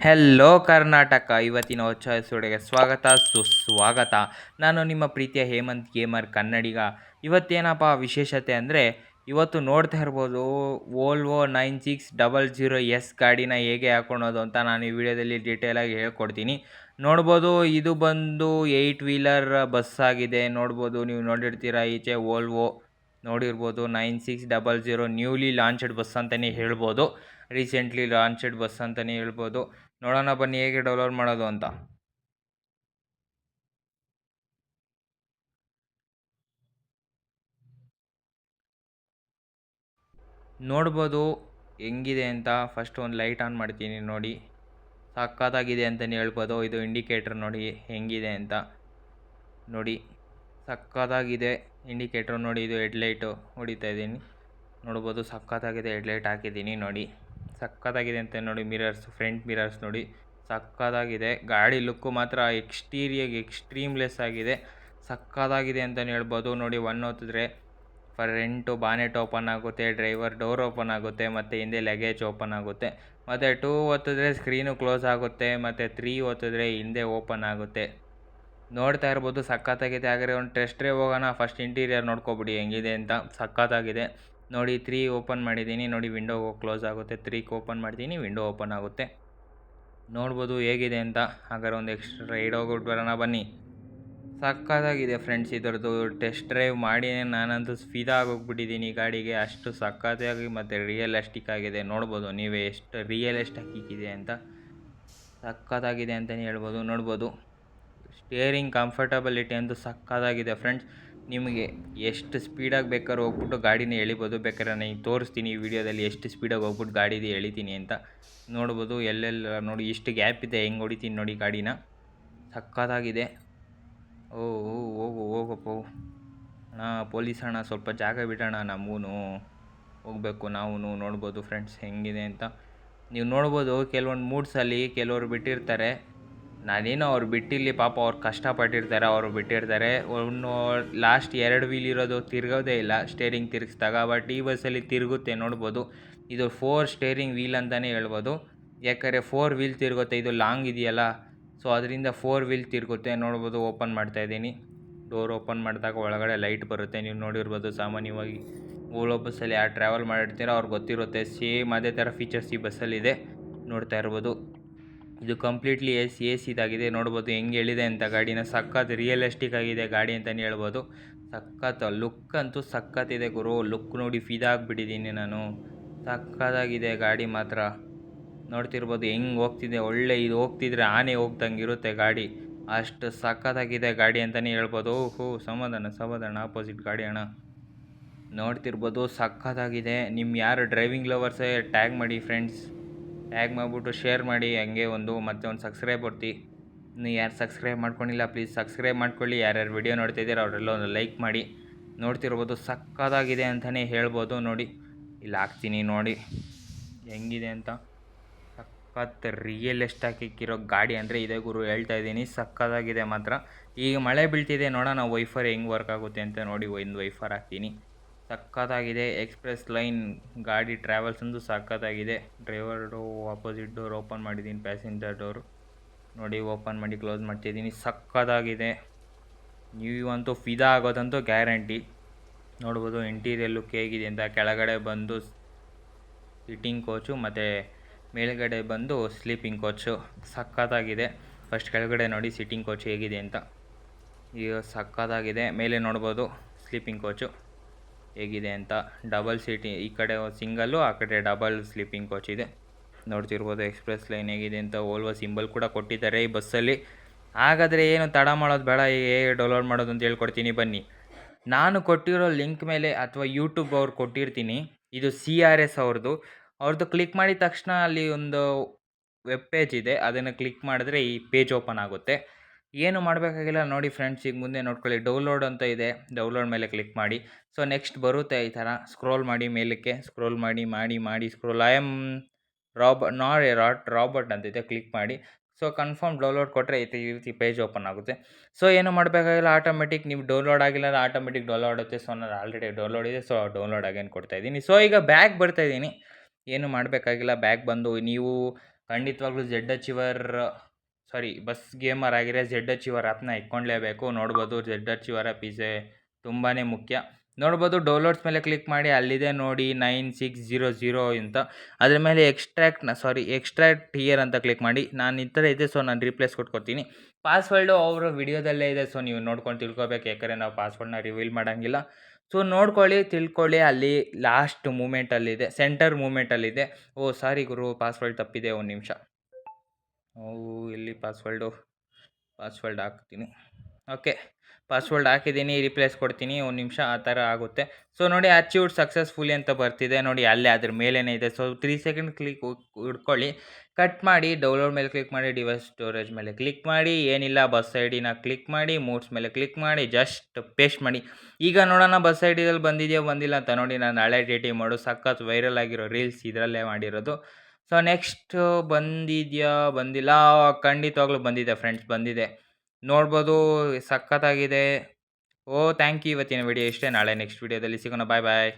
Hello Karnataka. ಇವತ್ತಿನ ಹೊಸ ಎಪಿಸೋಡಿಗೆ ಸ್ವಾಗತ ಸುಸ್ವಾಗತ. ನಾನು ನಿಮ್ಮ ಪ್ರೀತಿಯ ಹೇಮಂತ್ ಗೇಮರ್ ಕನ್ನಡಿಗ. ಇವತ್ತೇನಪ್ಪ ವಿಶೇಷತೆ ಅಂದರೆ, ಇವತ್ತು ನೋಡ್ತಾ ಇರ್ಬೋದು ವೋಲ್ವೋ 9600S ಗಾಡಿನ ಹೇಗೆ ಹಾಕೊಳೋದು ಅಂತ ನಾನು ಈ ವಿಡಿಯೋದಲ್ಲಿ ಡೀಟೇಲಾಗಿ ಹೇಳ್ಕೊಡ್ತೀನಿ. ನೋಡ್ಬೋದು, ಇದು ಬಂದು 8 ವೀಲರ್ ಬಸ್ ಆಗಿದೆ. ನೋಡ್ಬೋದು, ನೀವು ನೋಡಿರ್ತೀರ ಈಚೆ ವೋಲ್ವೋ ನೋಡಿರ್ಬೋದು 9600 ನ್ಯೂಲಿ ಲಾಂಚ್ಡ್ ಬಸ್ ಅಂತಲೇ ಹೇಳ್ಬೋದು. ರೀಸೆಂಟ್ಲಿ ಲಾಂಚ್ಡ್ ಬಸ್ ಅಂತಲೇ ಹೇಳ್ಬೋದು. ನೋಡೋಣ ಬನ್ನಿ ಹೇಗೆ ಡೌನ್ಲೋಡ್ ಮಾಡೋದು ಅಂತ. ನೋಡ್ಬೋದು ಹೆಂಗಿದೆ ಅಂತ. ಫಸ್ಟ್ ಒಂದು ಲೈಟ್ ಆನ್ ಮಾಡ್ತೀನಿ ನೋಡಿ, ಸಕ್ಕತ್ತಾಗಿದೆ ಅಂತಲೇ ಹೇಳ್ಬೋದು. ಇದು ಇಂಡಿಕೇಟ್ರ್ ನೋಡಿ ಹೆಂಗಿದೆ ಅಂತ. ನೋಡಿ ಸಕ್ಕತ್ತಾಗಿದೆ ಇಂಡಿಕೇಟ್ರ್ ನೋಡಿ. ಇದು ಹೆಡ್ಲೈಟು ಹೊಡಿತಾ ಇದ್ದೀನಿ, ನೋಡ್ಬೋದು ಸಕ್ಕತ್ತಾಗಿದೆ. ಹೆಡ್ಲೈಟ್ ಹಾಕಿದ್ದೀನಿ ನೋಡಿ, ಸಕ್ಕತ್ತಾಗಿದೆ ಅಂತ ನೋಡಿ. ಮಿರರ್ಸ್, ಫ್ರಂಟ್ ಮಿರರ್ಸ್ ನೋಡಿ ಸಕ್ಕತ್ತಾಗಿದೆ. ಗಾಡಿ ಲುಕ್ಕು ಮಾತ್ರ ಎಕ್ಸ್ಟ್ರೀಮ್ಲೆಸ್ ಆಗಿದೆ, ಸಕ್ಕತ್ತಾಗಿದೆ ಅಂತಲೇ ಹೇಳ್ಬೋದು. ನೋಡಿ, 1 ಒತ್ತಿದ್ರೆ ಫ್ರಂಟು ಬಾನೆಟ್ ಓಪನ್ ಆಗುತ್ತೆ, ಡ್ರೈವರ್ ಡೋರ್ ಓಪನ್ ಆಗುತ್ತೆ, ಮತ್ತು ಹಿಂದೆ ಲಗೇಜ್ ಓಪನ್ ಆಗುತ್ತೆ. ಮತ್ತು 2 ಒತ್ತಿದ್ರೆ ಸ್ಕ್ರೀನು ಕ್ಲೋಸ್ ಆಗುತ್ತೆ, ಮತ್ತು 3 ಒತ್ತಿದ್ರೆ ಹಿಂದೆ ಓಪನ್ ಆಗುತ್ತೆ. ನೋಡ್ತಾ ಇರ್ಬೋದು ಸಕ್ಕತ್ತಾಗಿದೆ. ಹಾಗಾದರೆ ಒಂದು ಟೆಸ್ಟ್ ಡ್ರೈವ್ ಹೋಗೋಣ. ಫಸ್ಟ್ ಇಂಟೀರಿಯರ್ ನೋಡ್ಕೊಬಿಡಿ ಹೆಂಗಿದೆ ಅಂತ. ಸಕ್ಕತ್ತಾಗಿದೆ ನೋಡಿ. 3 ಓಪನ್ ಮಾಡಿದ್ದೀನಿ ನೋಡಿ, ವಿಂಡೋ ಕ್ಲೋಸ್ ಆಗುತ್ತೆ. 3 ಓಪನ್ ಮಾಡ್ತೀನಿ, ವಿಂಡೋ ಓಪನ್ ಆಗುತ್ತೆ. ನೋಡ್ಬೋದು ಹೇಗಿದೆ ಅಂತ. ಹಾಗಾದ್ರೆ ಒಂದು ಎಕ್ಸ್ಟ್ರಾ ರೈಡ್ ಹೋಗ್ಬಿಟ್ಟು ಬರೋಣ ಬನ್ನಿ. ಸಕ್ಕತ್ತಾಗಿದೆ ಫ್ರೆಂಡ್ಸ್. ಇದರದ್ದು ಟೆಸ್ಟ್ ಡ್ರೈವ್ ಮಾಡಿ ನಾನಂತೂ ಫಿದಾ ಆಗೋಗ್ಬಿಟ್ಟಿದ್ದೀನಿ ಗಾಡಿಗೆ. ಅಷ್ಟು ಸಕ್ಕತ್ತಾಗಿ ಮತ್ತು ರಿಯಲಿಸ್ಟಿಕ್ ಆಗಿದೆ. ನೋಡ್ಬೋದು ನೀವೇ ಎಷ್ಟು ರಿಯಲಿಸ್ಟಿಕ್ ಇದೆ ಅಂತ. ಸಕ್ಕತ್ತಾಗಿದೆ ಅಂತಲೇ ಹೇಳ್ಬೋದು. ನೋಡ್ಬೋದು ಸ್ಟೇರಿಂಗ್ ಕಂಫರ್ಟಬಿಲಿಟಿ ಅಂತೂ ಸಕ್ಕತ್ತಾಗಿದೆ ಫ್ರೆಂಡ್ಸ್. ನಿಮಗೆ ಎಷ್ಟು ಸ್ಪೀಡಾಗಿ ಬೇಕಾದ್ರೂ ಹೋಗ್ಬಿಟ್ಟು ಗಾಡಿನ ಎಳಿಬೋದು. ಬೇಕಾದ್ರೆ ನಾನು ತೋರಿಸ್ತೀನಿ ಈ ವಿಡಿಯೋದಲ್ಲಿ ಎಷ್ಟು ಸ್ಪೀಡಾಗಿ ಹೋಗ್ಬಿಟ್ಟು ಗಾಡಿದು ಎಳಿತೀನಿ ಅಂತ. ನೋಡ್ಬೋದು ಎಲ್ಲೆಲ್ಲ ನೋಡಿ ಇಷ್ಟು ಗ್ಯಾಪ್ ಇದೆ, ಹೆಂಗೆ ಹೊಡಿತೀನಿ ನೋಡಿ ಗಾಡಿನ. ಸಕ್ಕತ್ತಾಗಿದೆ. ಓ ಹೋಗು ಹೋಗಪ್ಪ ಅಣ್ಣ, ಪೊಲೀಸ್ ಅಣ್ಣ ಸ್ವಲ್ಪ ಜಾಗ ಬಿಡೋಣ, ನಮಗೂ ಹೋಗಬೇಕು ನಾವು. ನೋಡ್ಬೋದು ಫ್ರೆಂಡ್ಸ್ ಹೆಂಗಿದೆ ಅಂತ. ನೀವು ನೋಡ್ಬೋದು ಕೆಲವೊಂದು ಮೂಡ್ಸಲ್ಲಿ ಕೆಲವರು ಬಿಟ್ಟಿರ್ತಾರೆ. ನಾನೇನೋ ಅವ್ರು ಬಿಟ್ಟಿರಲಿ ಪಾಪ, ಅವ್ರು ಕಷ್ಟಪಟ್ಟಿರ್ತಾರೆ, ಅವರು ಬಿಟ್ಟಿರ್ತಾರೆ. ಲಾಸ್ಟ್ 2 ವೀಲ್ ಇರೋದು ತಿರ್ಗೋದೇ ಇಲ್ಲ ಸ್ಟೇರಿಂಗ್ ತಿರುಗಿಸ್ದಾಗ. ಬಟ್ ಈ ಬಸ್ಸಲ್ಲಿ ತಿರುಗುತ್ತೆ. ನೋಡ್ಬೋದು ಇದು 4 ಸ್ಟೇರಿಂಗ್ ವೀಲ್ ಅಂತಲೇ ಹೇಳ್ಬೋದು. ಯಾಕಂದರೆ 4 ವೀಲ್ ತಿರುಗುತ್ತೆ. ಇದು ಲಾಂಗ್ ಇದೆಯಲ್ಲ, ಸೊ ಅದರಿಂದ 4 ವೀಲ್ ತಿರುಗುತ್ತೆ. ನೋಡ್ಬೋದು ಓಪನ್ ಮಾಡ್ತಾಯಿದ್ದೀನಿ. ಡೋರ್ ಓಪನ್ ಮಾಡಿದಾಗ ಒಳಗಡೆ ಲೈಟ್ ಬರುತ್ತೆ. ನೀವು ನೋಡಿರ್ಬೋದು ಸಾಮಾನ್ಯವಾಗಿ ಓಲೋ ಬಸ್ಸಲ್ಲಿ ಯಾರು ಟ್ರಾವೆಲ್ ಮಾಡಿರ್ತೀರೋ ಅವ್ರಿಗೆ ಗೊತ್ತಿರುತ್ತೆ. ಸೇಮ್ ಅದೇ ಥರ ಫೀಚರ್ಸ್ ಈ ಬಸ್ಸಲ್ಲಿದೆ. ನೋಡ್ತಾ ಇರ್ಬೋದು ಇದು ಕಂಪ್ಲೀಟ್ಲಿ ಎ ಸಿದಾಗಿದೆ. ನೋಡ್ಬೋದು ಹೆಂಗೆ ಹೇಳಿದೆ ಅಂತ ಗಾಡಿನ. ಸಖತ್ ರಿಯಲಿಸ್ಟಿಕ್ ಆಗಿದೆ ಗಾಡಿ ಅಂತಲೇ ಹೇಳ್ಬೋದು. ಸಖತ್ ಲುಕ್ ಅಂತೂ ಸಖತ್ತಿದೆ ಗುರು. ಲುಕ್ ನೋಡಿ ಫಿದಾಗ್ಬಿಟ್ಟಿದ್ದೀನಿ ನಾನು. ಸಖತ್ತಾಗಿದೆ ಗಾಡಿ ಮಾತ್ರ. ನೋಡ್ತಿರ್ಬೋದು ಹೆಂಗೆ ಹೋಗ್ತಿದೆ. ಒಳ್ಳೆ ಇದು ಹೋಗ್ತಿದ್ರೆ ಆನೆ ಹೋಗ್ದಂಗೆ ಇರುತ್ತೆ ಗಾಡಿ. ಅಷ್ಟು ಸಖತ್ತಾಗಿದೆ ಗಾಡಿ ಅಂತಲೇ ಹೇಳ್ಬೋದು. ಸಮಾಧಾನ ಆಪೋಸಿಟ್ ಗಾಡಿ ಅಣ್ಣ. ನೋಡ್ತಿರ್ಬೋದು ಸಖತ್ತಾಗಿದೆ. ನಿಮ್ಮ ಯಾರು ಡ್ರೈವಿಂಗ್ ಲವರ್ಸೇ ಟ್ಯಾಗ್ ಮಾಡಿ ಫ್ರೆಂಡ್ಸ್. ಟ್ಯಾಗ್ ಮಾಡಿಬಿಟ್ಟು ಶೇರ್ ಮಾಡಿ. ಹಂಗೆ ಮತ್ತೆ ಒಂದು ಸಬ್ಸ್ಕ್ರೈಬ್ ಕೊಡ್ತಿ. ನೀವು ಯಾರು ಸಬ್ಸ್ಕ್ರೈಬ್ ಮಾಡ್ಕೊಂಡಿಲ್ಲ ಪ್ಲೀಸ್ ಸಬ್ಸ್ಕ್ರೈಬ್ ಮಾಡ್ಕೊಳ್ಳಿ. ಯಾರ್ಯಾರು ವಿಡಿಯೋ ನೋಡ್ತಿದ್ದೀರೋ ಅವರೆಲ್ಲ ಒಂದು ಲೈಕ್ ಮಾಡಿ. ನೋಡ್ತಿರ್ಬೋದು ಸಕ್ಕತ್ತಾಗಿದೆ ಅಂತಲೇ ಹೇಳ್ಬೋದು. ನೋಡಿ ಇಲ್ಲಿ ಹಾಕ್ತೀನಿ ನೋಡಿ ಹೆಂಗಿದೆ ಅಂತ. ಸಖತ್ ರಿಯಲಿಸ್ಟಿಕ್ ಇರೋ ಗಾಡಿ ಅಂದರೆ ಇದೇ ಗುರು, ಹೇಳ್ತಾ ಇದ್ದೀನಿ. ಸಕ್ಕತ್ತಾಗಿದೆ ಮಾತ್ರ. ಈಗ ಮಳೆ ಬೀಳ್ತಿದೆ, ನೋಡೋಣ ವೈಫರ್ ಹೆಂಗೆ ವರ್ಕ್ ಆಗುತ್ತೆ ಅಂತ. ನೋಡಿ ಒಂದು ವೈಫರ್ ಹಾಕ್ತೀನಿ. ಸಕ್ಕತ್ತಾಗಿದೆ. ಎಕ್ಸ್ಪ್ರೆಸ್ ಲೈನ್ ಗಾಡಿ ಟ್ರಾವೆಲ್ಸ್ ಒಂದು ಸಕ್ಕತ್ತಾಗಿದೆ. ಡ್ರೈವರ್ ಆಪೋಸಿಟ್ ಡೋರ್ ಓಪನ್ ಮಾಡಿದ್ದೀನಿ, ಪ್ಯಾಸೆಂಜರ್ ಡೋರು ನೋಡಿ ಓಪನ್ ಮಾಡಿ ಕ್ಲೋಸ್ ಮಾಡ್ತಿದ್ದೀನಿ. ಸಕ್ಕತ್ತಾಗಿದೆ. ನೀವಂತೂ ಫಿದಾ ಆಗೋದಂತೂ ಗ್ಯಾರಂಟಿ. ನೋಡ್ಬೋದು ಇಂಟೀರಿಯರ್ ಲುಕ್ ಹೇಗಿದೆ ಅಂತ. ಕೆಳಗಡೆ ಬಂದು ಸಿಟ್ಟಿಂಗ್ ಕೋಚು ಮತ್ತು ಮೇಲ್ಗಡೆ ಬಂದು ಸ್ಲೀಪಿಂಗ್ ಕೋಚು. ಸಕ್ಕತ್ತಾಗಿದೆ. ಫಸ್ಟ್ ಕೆಳಗಡೆ ನೋಡಿ ಸಿಟ್ಟಿಂಗ್ ಕೋಚ್ ಹೇಗಿದೆ ಅಂತ. ಈಗ ಸಕ್ಕತ್ತಾಗಿದೆ. ಮೇಲೆ ನೋಡ್ಬೋದು ಸ್ಲೀಪಿಂಗ್ ಕೋಚು ಹೇಗಿದೆ ಅಂತ. ಡಬಲ್ ಸೀಟ್, ಈ ಕಡೆ ಸಿಂಗಲ್ಲು, ಆ ಕಡೆ ಡಬಲ್ ಸ್ಲೀಪಿಂಗ್ ಕೋಚ್ ಇದೆ. ನೋಡ್ತಿರ್ಬೋದು ಎಕ್ಸ್ಪ್ರೆಸ್ ಲೈನ್ ಹೇಗಿದೆ ಅಂತ. ವೋಲ್ವೋ ಸಿಂಬಲ್ ಕೂಡ ಕೊಟ್ಟಿದ್ದಾರೆ ಈ ಬಸ್ಸಲ್ಲಿ. ಹಾಗಾದರೆ ಏನು ತಡ ಮಾಡೋದು ಬೇಡ, ಹೇಗೆ ಡೌನ್ಲೋಡ್ ಮಾಡೋದು ಅಂತ ಹೇಳ್ಕೊಡ್ತೀನಿ ಬನ್ನಿ. ನಾನು ಕೊಟ್ಟಿರೋ ಲಿಂಕ್ ಮೇಲೆ ಅಥವಾ ಯೂಟ್ಯೂಬ್ ಅವ್ರು ಕೊಟ್ಟಿರ್ತೀನಿ. ಇದು CRS ಅವ್ರದ್ದು ಕ್ಲಿಕ್ ಮಾಡಿದ ತಕ್ಷಣ ಅಲ್ಲಿ ಒಂದು ವೆಬ್ ಪೇಜ್ ಇದೆ. ಅದನ್ನು ಕ್ಲಿಕ್ ಮಾಡಿದ್ರೆ ಈ ಪೇಜ್ ಓಪನ್ ಆಗುತ್ತೆ. ಏನು ಮಾಡಬೇಕಾಗಿಲ್ಲ ನೋಡಿ ಫ್ರೆಂಡ್ಸ್. ಈಗ ಮುಂದೆ ನೋಡ್ಕೊಳ್ಳಿ, ಡೌನ್ಲೋಡ್ ಅಂತ ಇದೆ. ಡೌನ್ಲೋಡ್ ಮೇಲೆ ಕ್ಲಿಕ್ ಮಾಡಿ. ಸೊ ನೆಕ್ಸ್ಟ್ ಬರುತ್ತೆ ಈ ಥರ. ಸ್ಕ್ರೋಲ್ ಮಾಡಿ ಮೇಲಕ್ಕೆ, ಸ್ಕ್ರೋಲ್ ಮಾಡಿ ಸ್ಕ್ರೋಲ್. ಐ ಆಮ್ ರಾಬರ್ಟ್ ಅಂತಿದೆ. ಕ್ಲಿಕ್ ಮಾಡಿ. ಸೊ ಕನ್ಫರ್ಮ್ ಡೌನ್ಲೋಡ್ ಕೊಟ್ಟರೆ ಈ ರೀತಿ ಪೇಜ್ ಓಪನ್ ಆಗುತ್ತೆ. ಸೊ ಏನು ಮಾಡಬೇಕಾಗಿಲ್ಲ, ಆಟೋಮೆಟಿಕ್ ನೀವು ಡೌನ್ಲೋಡ್ ಆಗಿಲ್ಲ ಅಂದರೆ ಆಟೋಮೆಟಿಕ್ ಡೌನ್ಲೋಡ್ ಆಗುತ್ತೆ. ಸೊ ನಾನು ಆಲ್ರೆಡಿ ಡೌನ್ಲೋಡ್ ಇದೆ, ಸೊ ಡೌನ್ಲೋಡ್ ಅಗೇನ್ ಕೊಡ್ತಾಯಿದ್ದೀನಿ. ಸೊ ಈಗ ಬ್ಯಾಗ್ ಬರ್ತಾಯಿದ್ದೀನಿ. ಏನು ಮಾಡಬೇಕಾಗಿಲ್ಲ. ಬ್ಯಾಗ್ ಬಂದು ನೀವು ಖಂಡಿತವಾಗ್ಲೂ ಝೆಡ್ ಅಚೀವರ್ ಬಸ್ ಗೇಮರ್ ಆಗಿರೋ ಝೆಡ್ ಅಚೀವರ್ ಆ್ಯಪ್ನ ಇಟ್ಕೊಳ್ಳೇಬೇಕು. ನೋಡ್ಬೋದು ಝೆಡ್ ಅಚೀವರ್ ಆ್ಯಪ್ ತುಂಬಾ ಮುಖ್ಯ. ನೋಡ್ಬೋದು ಡೌನ್ಲೋಡ್ಸ್ ಮೇಲೆ ಕ್ಲಿಕ್ ಮಾಡಿ, ಅಲ್ಲಿದೆ ನೋಡಿ 9600 ಅಂತ. ಅದ್ರ ಮೇಲೆ ಎಕ್ಸ್ಟ್ರಾಕ್ಟ್ ಹಿಯರ್ ಅಂತ ಕ್ಲಿಕ್ ಮಾಡಿ. ನಾನು ಈ ಥರ ಇದೆ, ಸೊ ನಾನು ರೀಪ್ಲೇಸ್ ಕೊಟ್ಕೊತೀನಿ. ಪಾಸ್ವರ್ಡು ಅವರ ವಿಡಿಯೋದಲ್ಲೇ ಇದೆ, ಸೊ ನೀವು ನೋಡ್ಕೊಂಡು ತಿಳ್ಕೊಬೇಕು, ಯಾಕಂದರೆ ನಾವು ಪಾಸ್ವರ್ಡ್ನ ರಿವೀಲ್ ಮಾಡೋಂಗಿಲ್ಲ. ಸೊ ನೋಡ್ಕೊಳ್ಳಿ, ತಿಳ್ಕೊಳ್ಳಿ. ಅಲ್ಲಿ ಲಾಸ್ಟ್ ಮೂಮೆಂಟಲ್ಲಿದೆ, ಸೆಂಟರ್ ಮೂಮೆಂಟಲ್ಲಿದೆ. ಓ ಸಾರಿ ಗುರು, ಪಾಸ್ವರ್ಡ್ ತಪ್ಪಿದೆ, ಒಂದು ನಿಮಿಷ. ಇಲ್ಲಿ ಪಾಸ್ವರ್ಡ್ ಹಾಕ್ತೀನಿ. ಓಕೆ, ಪಾಸ್ವರ್ಡ್ ಹಾಕಿದ್ದೀನಿ, ರಿಪ್ಲೇಸ್ ಕೊಡ್ತೀನಿ, ಒಂದು ನಿಮಿಷ. ಆ ಥರ ಆಗುತ್ತೆ. ಸೊ ನೋಡಿ, ಅಚೀವ್ಡ್ ಸಕ್ಸಸ್ಫುಲಿ ಅಂತ ಬರ್ತಿದೆ ನೋಡಿ, ಅಲ್ಲೇ ಅದ್ರ ಮೇಲೇ ಇದೆ. ಸೊ 3 ಸೆಕೆಂಡ್ ಕ್ಲಿಕ್ ಹಿಡ್ಕೊಳ್ಳಿ, ಕಟ್ ಮಾಡಿ, ಡೌನ್ಲೋಡ್ ಮೇಲೆ ಕ್ಲಿಕ್ ಮಾಡಿ, ಡಿವೈಸ್ ಸ್ಟೋರೇಜ್ ಮೇಲೆ ಕ್ಲಿಕ್ ಮಾಡಿ, ಏನಿಲ್ಲ ಬಸ್ ಐ ಡಿನ ಕ್ಲಿಕ್ ಮಾಡಿ, ಮೂಡ್ಸ್ ಮೇಲೆ ಕ್ಲಿಕ್ ಮಾಡಿ, ಜಸ್ಟ್ ಪೇಸ್ಟ್ ಮಾಡಿ. ಈಗ ನೋಡೋಣ ಬಸ್ ಐ ಡಿದಲ್ಲಿ ಬಂದಿದೆಯೋ ಬಂದಿಲ್ಲ ಅಂತ. ನೋಡಿ, ನಾನು ಹಳೆ ಡೇಟಿ ಮಾಡು ಸಖತ್ ವೈರಲ್ ಆಗಿರೋ ರೀಲ್ಸ್ ಇದರಲ್ಲೇ ಮಾಡಿರೋದು. ಸೊ ನೆಕ್ಸ್ಟ್ ಬಂದಿಲ್ಲ, ಖಂಡಿತವಾಗ್ಲೂ ಬಂದಿದೆ ಫ್ರೆಂಡ್ಸ್, ಬಂದಿದೆ. ನೋಡ್ಬೋದು, ಸಖತ್ತಾಗಿದೆ. Thank you. ಇವತ್ತಿನ ವಿಡಿಯೋ ಇಷ್ಟೇ. ನಾಳೆ ನೆಕ್ಸ್ಟ್ ವಿಡಿಯೋದಲ್ಲಿ ಸಿಗೋಣ. ಬಾಯ್ ಬಾಯ್.